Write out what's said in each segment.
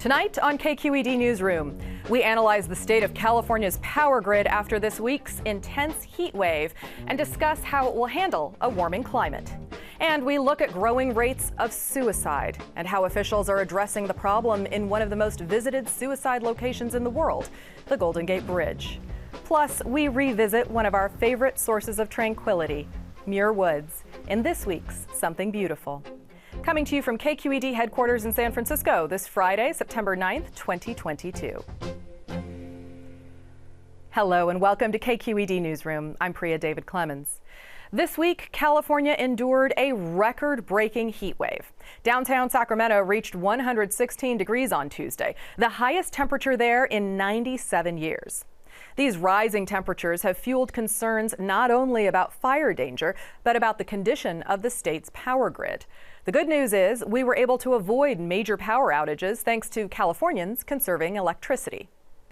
Tonight on KQED Newsroom, we analyze the state of California's power grid after this week's intense heat wave and discuss how it will handle a warming climate. And we look at growing rates of suicide and how officials are addressing the problem in one of the most visited suicide locations in the world, the Golden Gate Bridge. Plus, we revisit one of our favorite sources of tranquility, Muir Woods, in this week's Something Beautiful. Coming to you from KQED headquarters in San Francisco this Friday, September 9th, 2022. Hello and welcome to KQED Newsroom. I'm Priya David Clemens. This week, California endured a record-breaking heat wave. Downtown Sacramento reached 116 degrees on Tuesday, the highest temperature there in 97 years. These rising temperatures have fueled concerns not only about fire danger, but about the condition of the state's power grid. The good news is we were able to avoid major power outages thanks to Californians conserving electricity.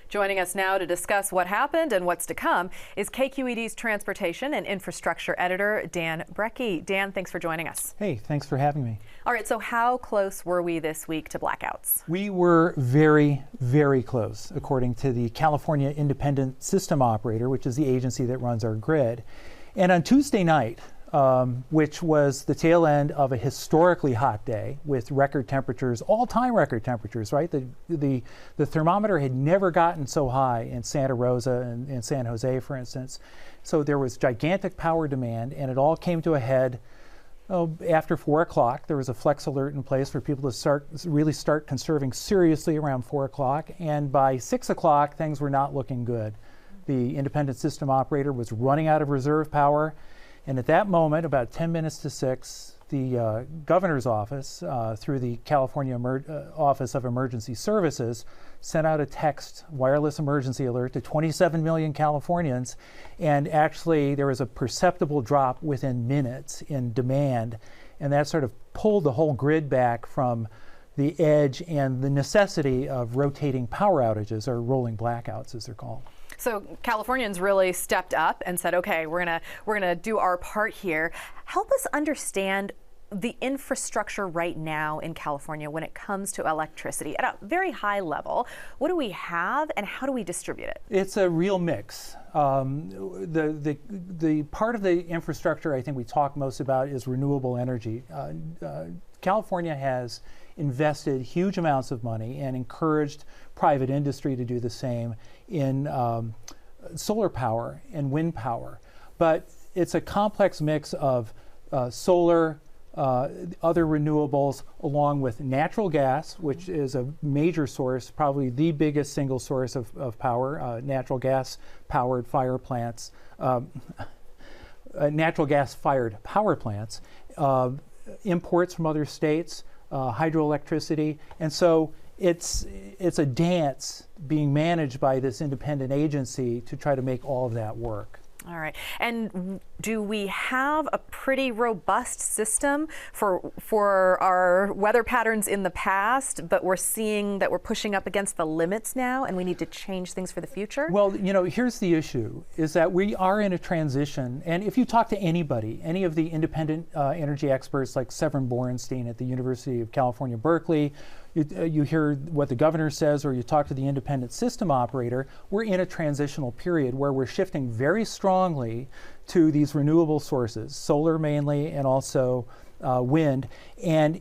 Joining us now to discuss what happened and what's to come is KQED's Transportation and Infrastructure Editor, Dan Brekke. Dan, thanks for joining us. Hey, thanks for having me. All right, so how close were we this week to blackouts? We were very, very close, according to the California Independent System Operator, which is the agency that runs our grid. And on Tuesday night, which was the tail end of a historically hot day with record temperatures, all-time record temperatures, right? The thermometer had never gotten so high in Santa Rosa and San Jose, for instance. So there was gigantic power demand, and it all came to a head after 4 o'clock. There was a flex alert in place for people to really start conserving seriously around 4 o'clock, and by 6 o'clock, things were not looking good. The Independent System Operator was running out of reserve power. And at that moment, about 10 minutes to 6, the governor's office, through the California Office of Emergency Services, sent out a text wireless emergency alert to 27 million Californians. And actually, there was a perceptible drop within minutes in demand. And that sort of pulled the whole grid back from the edge and the necessity of rotating power outages, or rolling blackouts, as they're called. So Californians really stepped up and said, okay, we're gonna do our part here. Help us understand the infrastructure right now in California when it comes to electricity at a very high level. What do we have and how do we distribute it? It's a real mix. The part of the infrastructure I think we talk most about is renewable energy. California has invested huge amounts of money and encouraged private industry to do the same in solar power and wind power. But it's a complex mix of solar, other renewables, along with natural gas, which is a major source, probably the biggest single source of power, natural gas-powered fire plants, natural gas-fired power plants, imports from other states, hydroelectricity, and so it's a dance being managed by this independent agency to try to make all of that work. All right. And do we have a pretty robust system for our weather patterns in the past, but we're seeing that we're pushing up against the limits now and we need to change things for the future? Well, you know, here's the issue, is that we are in a transition. And if you talk to anybody, any of the independent energy experts like Severin Borenstein at the University of California, Berkeley, you hear what the governor says, or you talk to the independent system operator, we're in a transitional period where we're shifting very strongly to these renewable sources, solar mainly, and also wind. And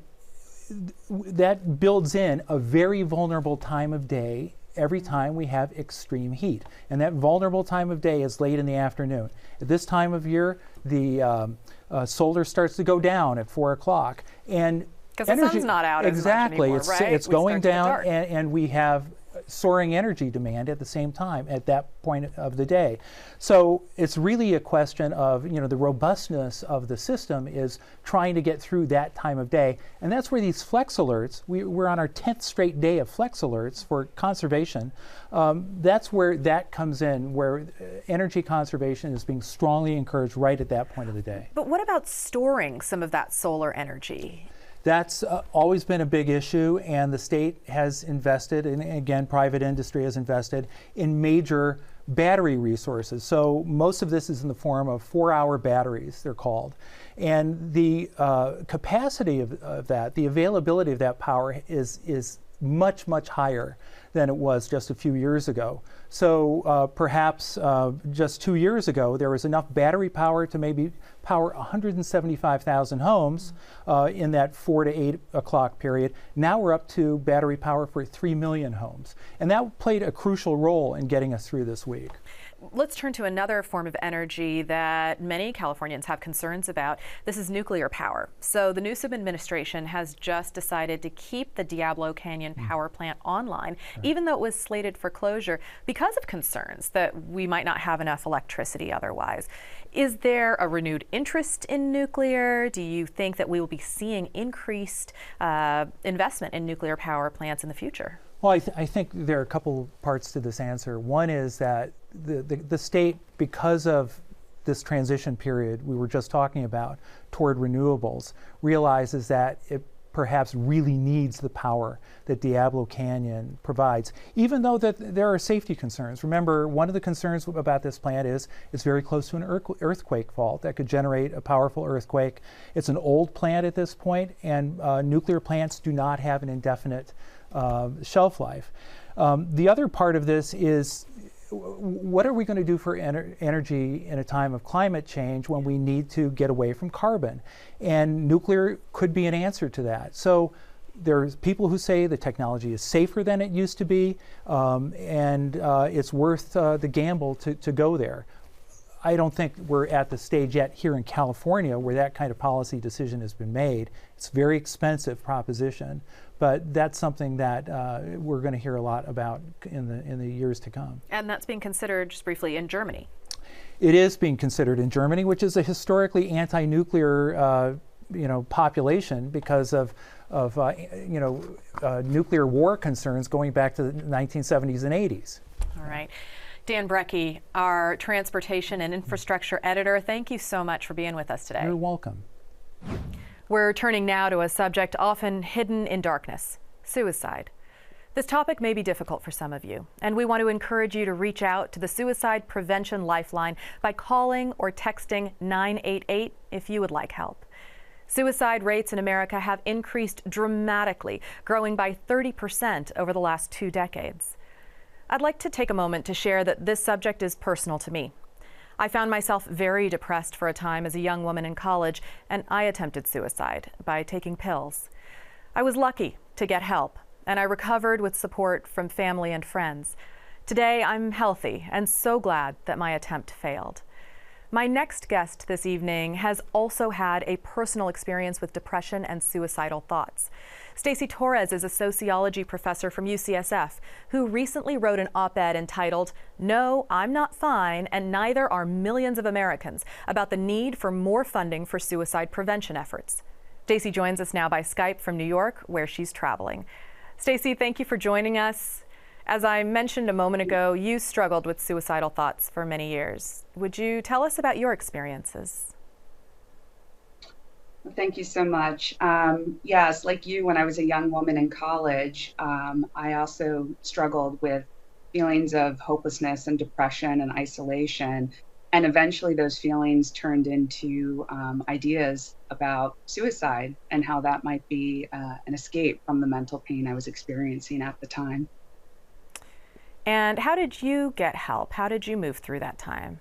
that builds in a very vulnerable time of day every time we have extreme heat. And that vulnerable time of day is late in the afternoon. At this time of year, the solar starts to go down at 4 o'clock. And because the sun's not out exactly, as much anymore, right? It's going down, and we have soaring energy demand at the same time at that point of the day. So it's really a question of, you know, the robustness of the system is trying to get through that time of day. And that's where these flex alerts, we're on our 10th straight day of flex alerts for conservation. That's where that comes in, where energy conservation is being strongly encouraged right at that point of the day. But what about storing some of that solar energy? That's always been a big issue, and the state has invested, and again, private industry has invested in major battery resources. So most of this is in the form of 4-hour batteries, they're called. And the capacity of that, the availability of that power is much, much higher than it was just a few years ago. So perhaps just 2 years ago, there was enough battery power to maybe power 175,000 homes in that 4 to 8 o'clock period. Now we're up to battery power for 3 million homes. And that played a crucial role in getting us through this week. Let's turn to another form of energy that many Californians have concerns about. This is nuclear power. So the Newsom administration has just decided to keep the Diablo Canyon power plant online, even though it was slated for closure, because of concerns that we might not have enough electricity otherwise. Is there a renewed interest in nuclear? Do you think that we will be seeing increased investment in nuclear power plants in the future? Well, I think there are a couple parts to this answer. One is that the state, because of this transition period we were just talking about toward renewables, realizes that it perhaps really needs the power that Diablo Canyon provides, even though that there are safety concerns. Remember, one of the concerns about this plant is it's very close to an earthquake fault that could generate a powerful earthquake. It's an old plant at this point, and nuclear plants do not have an indefinite shelf life. The other part of this is, what are we going to do for energy in a time of climate change when we need to get away from carbon? And nuclear could be an answer to that. So there's people who say the technology is safer than it used to be, and it's worth the gamble to go there. I don't think we're at the stage yet here in California where that kind of policy decision has been made. It's a very expensive proposition, but that's something that we're going to hear a lot about in the years to come. And that's being considered, just briefly, in Germany. It is being considered in Germany, which is a historically anti-nuclear population because of nuclear war concerns going back to the 1970s and 80s. All right. Dan Brekke, our transportation and infrastructure editor, thank you so much for being with us today. You're welcome. We're turning now to a subject often hidden in darkness: suicide. This topic may be difficult for some of you, and we want to encourage you to reach out to the Suicide Prevention Lifeline by calling or texting 988 if you would like help. Suicide rates in America have increased dramatically, growing by 30% over the last 2 decades. I'd like to take a moment to share that this subject is personal to me. I found myself very depressed for a time as a young woman in college, and I attempted suicide by taking pills. I was lucky to get help, and I recovered with support from family and friends. Today, I'm healthy and so glad that my attempt failed. My next guest this evening has also had a personal experience with depression and suicidal thoughts. Stacy Torres is a sociology professor from UCSF who recently wrote an op-ed entitled "No, I'm Not Fine, and Neither Are Millions of Americans" about the need for more funding for suicide prevention efforts. Stacy joins us now by Skype from New York, where she's traveling. Stacy, thank you for joining us. As I mentioned a moment ago, you struggled with suicidal thoughts for many years. Would you tell us about your experiences? Thank you so much. Yes, like you, when I was a young woman in college, I also struggled with feelings of hopelessness and depression and isolation. And eventually those feelings turned into ideas about suicide and how that might be an escape from the mental pain I was experiencing at the time. And how did you get help? How did you move through that time?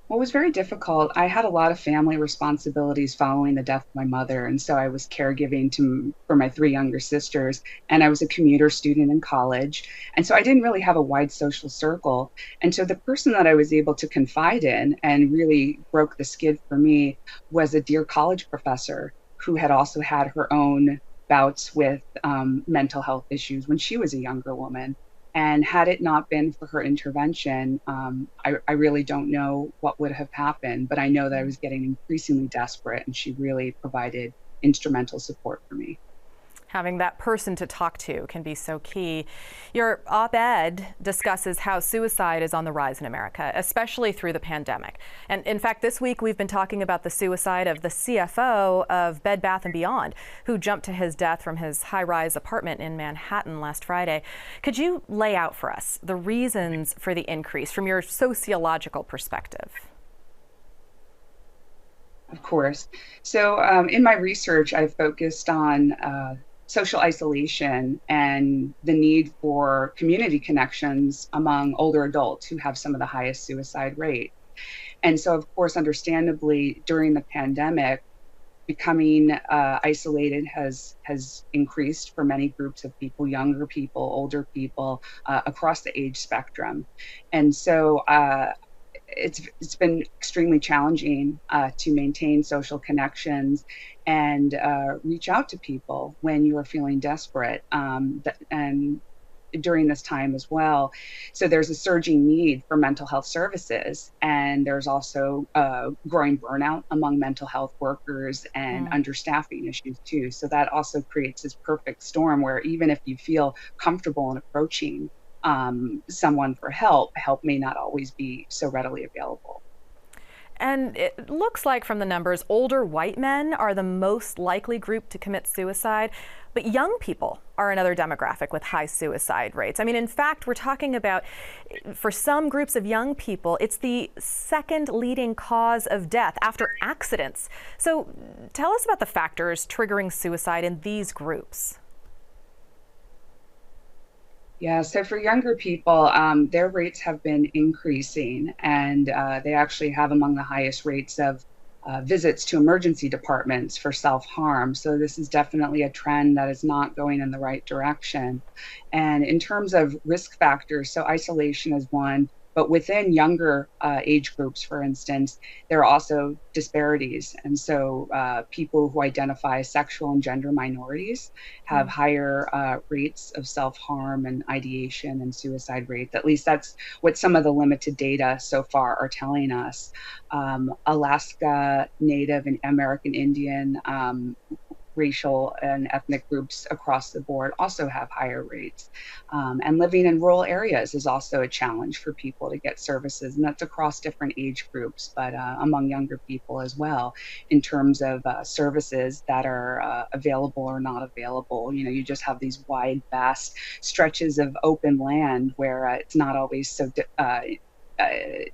Well, it was very difficult. I had a lot of family responsibilities following the death of my mother, and so I was caregiving for my 3 younger sisters, and I was a commuter student in college, and so I didn't really have a wide social circle. And so the person that I was able to confide in and really broke the skid for me was a dear college professor who had also had her own bouts with mental health issues when she was a younger woman. And had it not been for her intervention, I really don't know what would have happened, but I know that I was getting increasingly desperate, and she really provided instrumental support for me. Having that person to talk to can be so key. Your op-ed discusses how suicide is on the rise in America, especially through the pandemic. And in fact, this week we've been talking about the suicide of the CFO of Bed Bath & Beyond, who jumped to his death from his high-rise apartment in Manhattan last Friday. Could you lay out for us the reasons for the increase from your sociological perspective? Of course. So in my research, I focused on social isolation and the need for community connections among older adults who have some of the highest suicide rate. And so, of course, understandably, during the pandemic, becoming isolated has increased for many groups of people, younger people, older people, across the age spectrum. And so it's been extremely challenging to maintain social connections and reach out to people when you are feeling desperate. And during this time as well. So there's a surging need for mental health services, and there's also growing burnout among mental health workers and understaffing issues too. So that also creates this perfect storm where even if you feel comfortable in approaching someone for help may not always be so readily available. And it looks like from the numbers, older white men are the most likely group to commit suicide, but young people are another demographic with high suicide rates. I mean, in fact, we're talking about, for some groups of young people, it's the second leading cause of death after accidents. So tell us about the factors triggering suicide in these groups. Yeah, so for younger people, their rates have been increasing, and they actually have among the highest rates of visits to emergency departments for self-harm. So this is definitely a trend that is not going in the right direction. And in terms of risk factors, so isolation is one, but within younger age groups, for instance, there are also disparities. And so people who identify as sexual and gender minorities have higher rates of self-harm and ideation and suicide rates. At least that's what some of the limited data so far are telling us. Alaska Native and American Indian racial and ethnic groups across the board also have higher rates. And living in rural areas is also a challenge for people to get services, and that's across different age groups, but among younger people as well, in terms of services that are available or not available. You know, you just have these wide, vast stretches of open land where it's not always so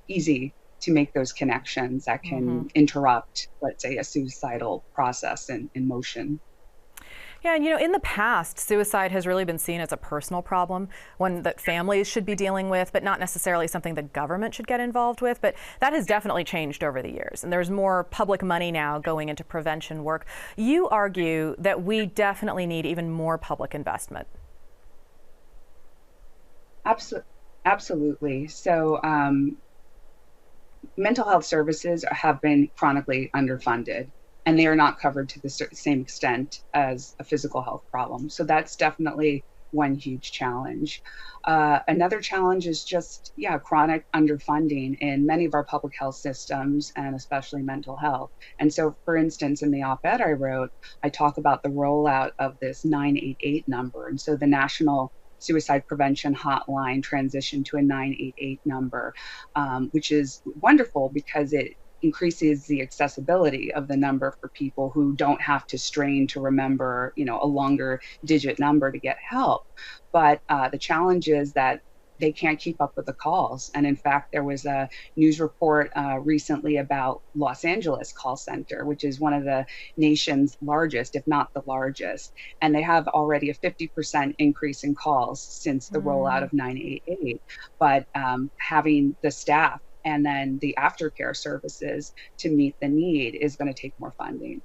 easy to make those connections that can interrupt, let's say, a suicidal process in motion. Yeah, and in the past, suicide has really been seen as a personal problem, one that families should be dealing with, but not necessarily something the government should get involved with. But that has definitely changed over the years, and there's more public money now going into prevention work. You argue that we definitely need even more public investment. Absolutely. So, mental health services have been chronically underfunded, and they are not covered to the same extent as a physical health problem. So that's definitely one huge challenge. Another challenge is just, chronic underfunding in many of our public health systems, and especially mental health. And so, for instance, in the op-ed I wrote, I talk about the rollout of this 988 number. And so the National Suicide Prevention Hotline transitioned to a 988 number, which is wonderful because it increases the accessibility of the number for people who don't have to strain to remember, a longer digit number to get help. But the challenge is that they can't keep up with the calls. And in fact, there was a news report recently about Los Angeles call center, which is one of the nation's largest, if not the largest. And they have already a 50% increase in calls since the rollout of 988. But having the staff and then the aftercare services to meet the need is going to take more funding.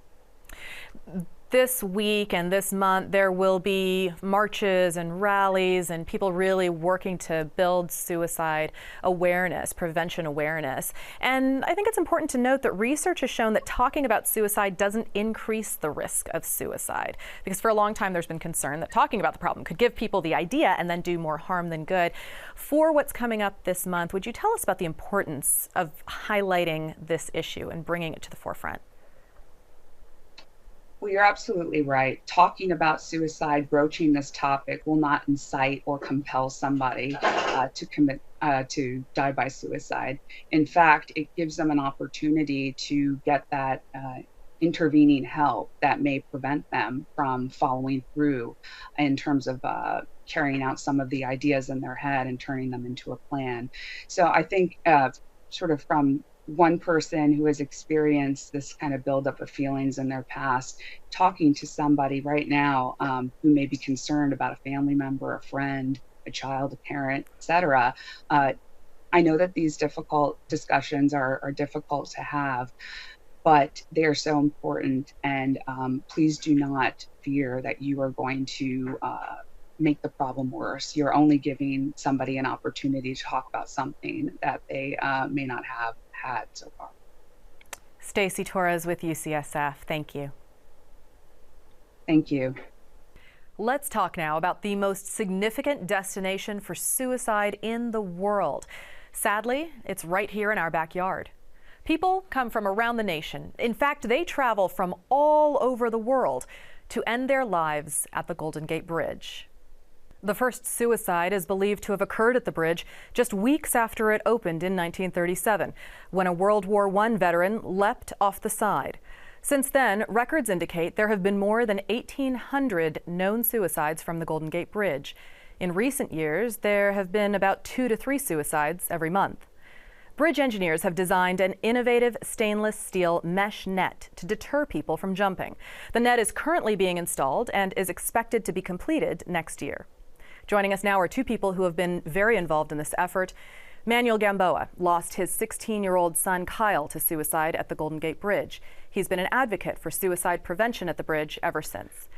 This week and this month, there will be marches and rallies and people really working to build suicide awareness, prevention awareness. And I think it's important to note that research has shown that talking about suicide doesn't increase the risk of suicide, because for a long time there's been concern that talking about the problem could give people the idea and then do more harm than good. For what's coming up this month, would you tell us about the importance of highlighting this issue and bringing it to the forefront? Well, you're absolutely right. Talking about suicide, broaching this topic will not incite or compel somebody to die by suicide. In fact, it gives them an opportunity to get that intervening help that may prevent them from following through in terms of carrying out some of the ideas in their head and turning them into a plan. So I think sort of from one person who has experienced this kind of buildup of feelings in their past, talking to somebody right now who may be concerned about a family member, a friend, a child, a parent, etc. I know that these difficult discussions are difficult to have, but they are so important. And please do not fear that you are going to make the problem worse. You're only giving somebody an opportunity to talk about something that they may not have had so far. Stacy Torres with UCSF, thank you. Thank you. Let's talk now about the most significant destination for suicide in the world. Sadly, it's right here in our backyard. People come from around the nation. In fact, they travel from all over the world to end their lives at the Golden Gate Bridge. The first suicide is believed to have occurred at the bridge just weeks after it opened in 1937, when a World War I veteran leapt off the side. Since then, records indicate there have been more than 1,800 known suicides from the Golden Gate Bridge. In recent years, there have been about 2 to 3 suicides every month. Bridge engineers have designed an innovative stainless steel mesh net to deter people from jumping. The net is currently being installed and is expected to be completed next year. Joining us now are 2 people who have been very involved in this effort. Manuel Gamboa lost his 16-year-old son Kyle to suicide at the Golden Gate Bridge. He's been an advocate for suicide prevention at the bridge ever since.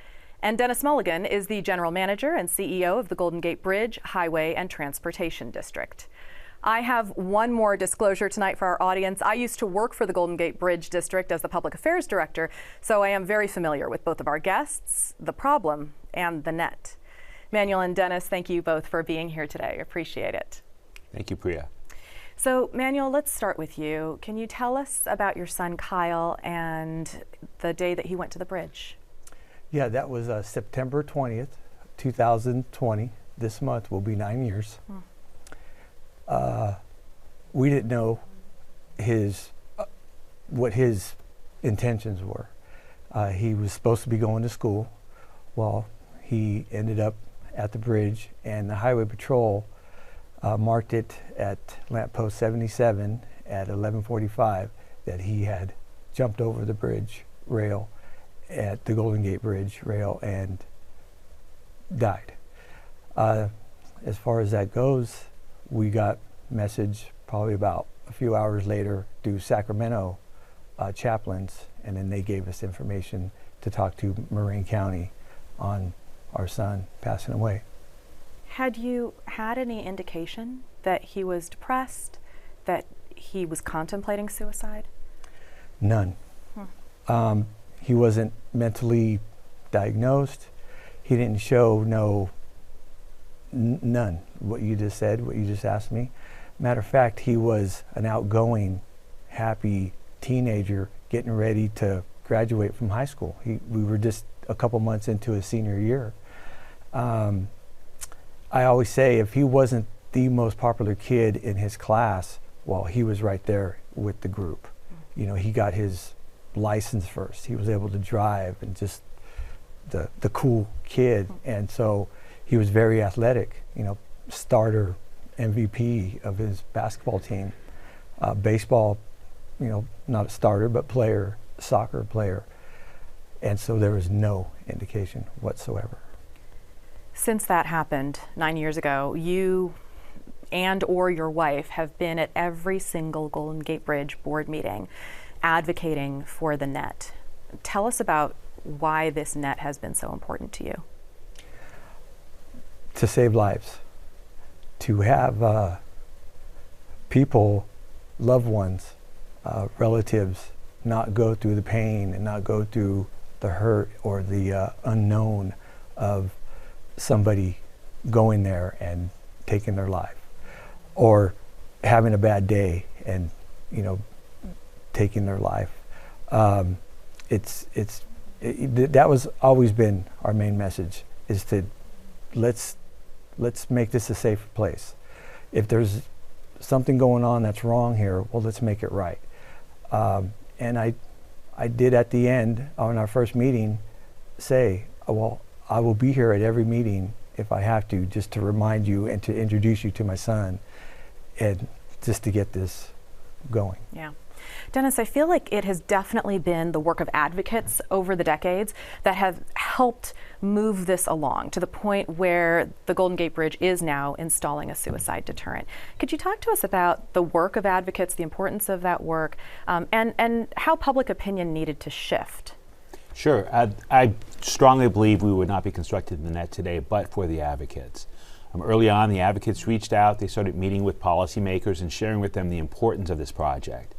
And Denis Mulligan is the general manager and CEO of the Golden Gate Bridge Highway and Transportation District. I have one more disclosure tonight for our audience. I used to work for the Golden Gate Bridge District as the Public Affairs Director, so I am very familiar with both of our guests, the problem, and the net. Manuel and Denis, thank you both for being here today. Appreciate it. Thank you, Priya. So, Manuel, let's start with you. Can you tell us about your son Kyle and the day that he went to the bridge? Yeah, that was September 20th, 2020. This month will be 9 years. We didn't know what his intentions were. He was supposed to be going to school. Well, he ended up at the bridge, and the Highway Patrol marked it at lamppost 77 at 11:45 that he had jumped over the bridge rail at the Golden Gate Bridge rail and died. As far as that goes, we got message probably about a few hours later through Sacramento chaplains, and then they gave us information to talk to Marin County on our son passing away. Had you had any indication that he was depressed, that he was contemplating suicide? None. He wasn't mentally diagnosed. He didn't show none. What you just said, what you just asked me. Matter of fact, he was an outgoing, happy teenager getting ready to graduate from high school. We were just a couple months into his senior year. I always say if he wasn't the most popular kid in his class, well, he was right there with the group. You know, he got his license first. He was able to drive and just the cool kid. And so he was very athletic, you know, starter MVP of his basketball team. Baseball, you know, not a starter, but player, soccer player. And so there was no indication whatsoever. Since that happened 9 years ago, you and or your wife have been at every single Golden Gate Bridge board meeting advocating for the net. Tell us about why this net has been so important to you. To save lives, to have people, loved ones, relatives not go through the pain and not go through the hurt or the unknown of somebody going there and taking their life, or having a bad day and, you know, taking their life. That was always been our main message, is to let's make this a safer place. If there's something going on that's wrong here, well, let's make it right. And I did at the end on our first meeting say, well, I will be here at every meeting if I have to, just to remind you and to introduce you to my son, and just to get this going. Yeah. Denis, I feel like it has definitely been the work of advocates over the decades that have helped move this along to the point where the Golden Gate Bridge is now installing a suicide deterrent. Could you talk to us about the work of advocates, the importance of that work, and how public opinion needed to shift? Sure. I strongly believe we would not be constructing the net today but for the advocates. Early on, the advocates reached out. They started meeting with policymakers and sharing with them the importance of this project.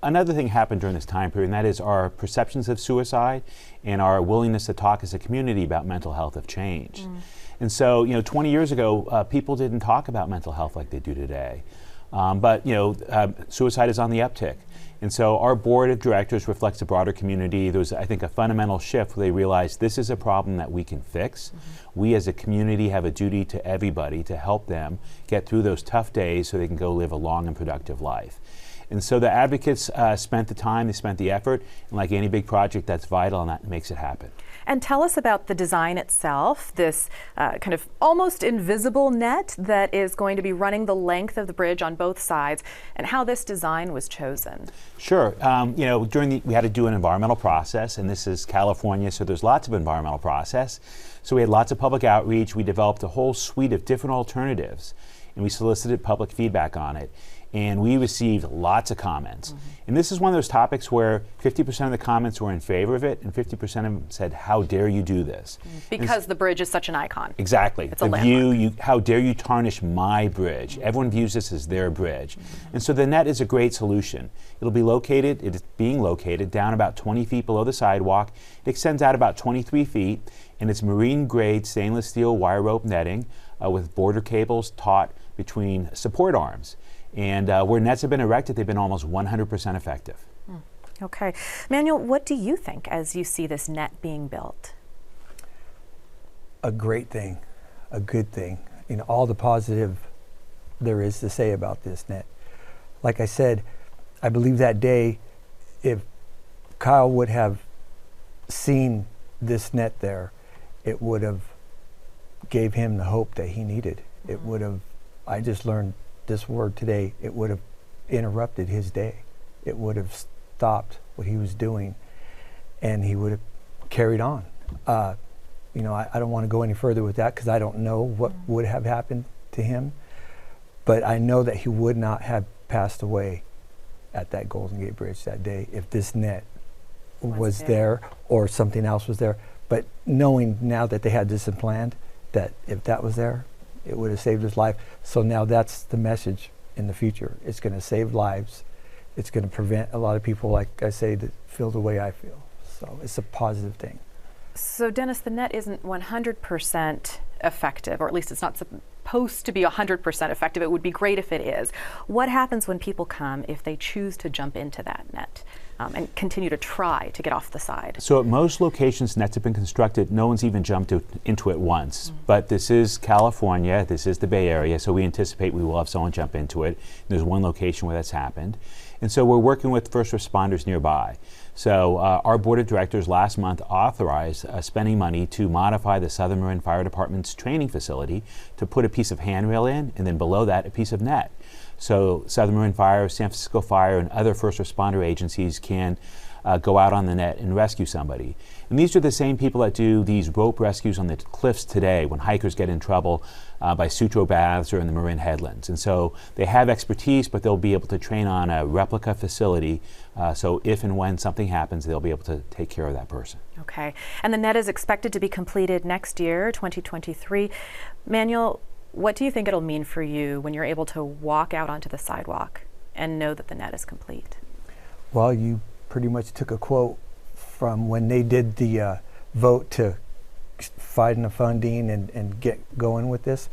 Another thing happened during this time period, and that is our perceptions of suicide and our willingness to talk as a community about mental health have changed. And so, 20 years ago, people didn't talk about mental health like they do today. But suicide is on the uptick. And so our board of directors reflects the broader community. There was, I think, a fundamental shift where they realized this is a problem that we can fix. We as a community have a duty to everybody to help them get through those tough days so they can go live a long and productive life. And so the advocates spent the time, they spent the effort, and like any big project, that's vital, and that makes it happen. And tell us about the design itself, this kind of almost invisible net that is going to be running the length of the bridge on both sides, and how this design was chosen. Sure. We had to do an environmental process, and this is California, so there's lots of environmental process. So we had lots of public outreach. We developed a whole suite of different alternatives, and we solicited public feedback on it. And we received lots of comments. And this is one of those topics where 50% of the comments were in favor of it, and 50% of them said, how dare you do this? Because the bridge is such an icon. Exactly. It's a landmark. How dare you tarnish my bridge? Everyone views this as their bridge. And so the net is a great solution. It is being located down about 20 feet below the sidewalk. It extends out about 23 feet, and it's marine grade stainless steel wire rope netting with border cables taut between support arms. And where nets have been erected, they've been almost 100% effective. Okay. Manuel, what do you think as you see this net being built? A great thing, a good thing. All the positive there is to say about this net. Like I said, I believe that day, if Kyle would have seen this net there, it would have gave him the hope that he needed. It would have, I just learned this word today, it would have interrupted his day. It would have stopped what he was doing, and he would have carried on. I don't want to go any further with that because I don't know what would have happened to him, but I know that he would not have passed away at that Golden Gate Bridge that day if this net was there or something else was there. But knowing now that they had this planned, that if that was there, it would have saved his life. So now that's the message in the future. It's going to save lives. It's going to prevent a lot of people, like I say, that feel the way I feel. So it's a positive thing. So Denis, the net isn't 100% effective, or at least it's not supposed to be 100% effective. It would be great if it is. What happens when people come if they choose to jump into that net and continue to try to get off the side? So at most locations nets have been constructed, no one's even jumped into it once. But this is California, this is the Bay Area, so we anticipate we will have someone jump into it. There's one location where that's happened. And so we're working with first responders nearby. So our board of directors last month authorized spending money to modify the Southern Marin Fire Department's training facility to put a piece of handrail in, and then below that a piece of net. So Southern Marin Fire, San Francisco Fire, and other first responder agencies can go out on the net and rescue somebody. And these are the same people that do these rope rescues on the cliffs today when hikers get in trouble by Sutro baths or in the Marin headlands. And so they have expertise, but they'll be able to train on a replica facility. So if and when something happens, they'll be able to take care of that person. Okay. And the net is expected to be completed next year, 2023. Manuel, what do you think it'll mean for you when you're able to walk out onto the sidewalk and know that the net is complete? Well, you pretty much took a quote from when they did the vote to find the funding and get going with this.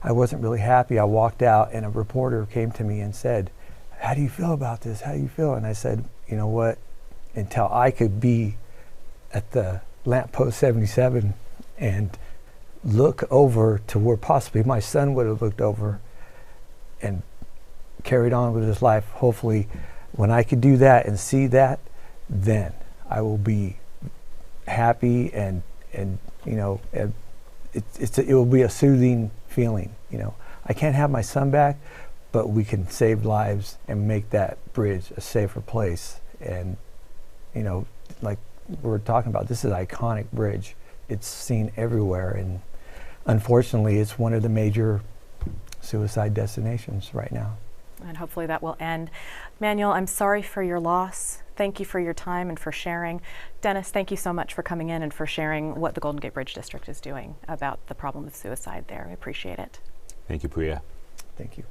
I wasn't really happy. I walked out and a reporter came to me and said, "How do you feel about this? How do you feel?" And I said, you know what, until I could be at the lamppost 77 and look over to where possibly my son would have looked over and carried on with his life, hopefully when I could do that and see that, then I will be happy and you know, it will be a soothing feeling. You know, I can't have my son back, but we can save lives and make that bridge a safer place. And, you know, like we're talking about, this is an iconic bridge. It's seen everywhere, and unfortunately, it's one of the major suicide destinations right now. And hopefully that will end. Manuel, I'm sorry for your loss. Thank you for your time and for sharing. Denis, thank you so much for coming in and for sharing what the Golden Gate Bridge District is doing about the problem of suicide there. I appreciate it. Thank you, Priya. Thank you.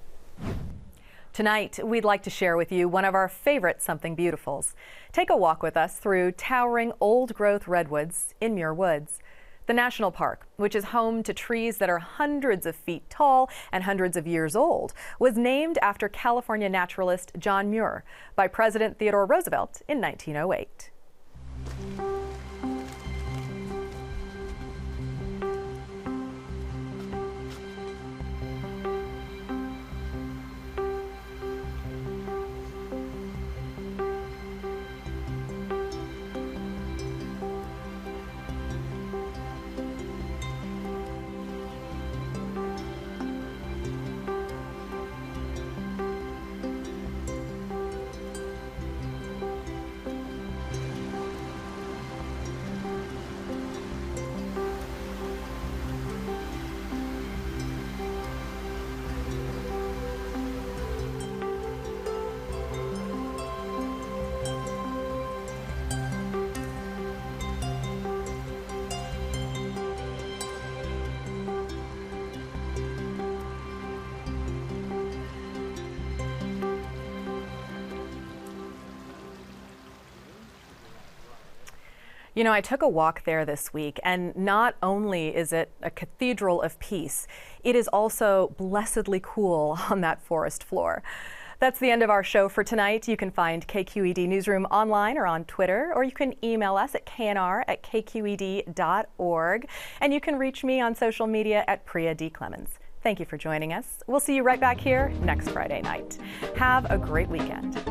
Tonight, we'd like to share with you one of our favorite Something Beautifuls. Take a walk with us through towering old-growth redwoods in Muir Woods. The national park, which is home to trees that are hundreds of feet tall and hundreds of years old, was named after California naturalist John Muir by President Theodore Roosevelt in 1908. You know, I took a walk there this week, and not only is it a cathedral of peace, it is also blessedly cool on that forest floor. That's the end of our show for tonight. You can find KQED Newsroom online or on Twitter, or you can email us at knr@kqed.org. And you can reach me on social media at Priya D. Clemens. Thank you for joining us. We'll see you right back here next Friday night. Have a great weekend.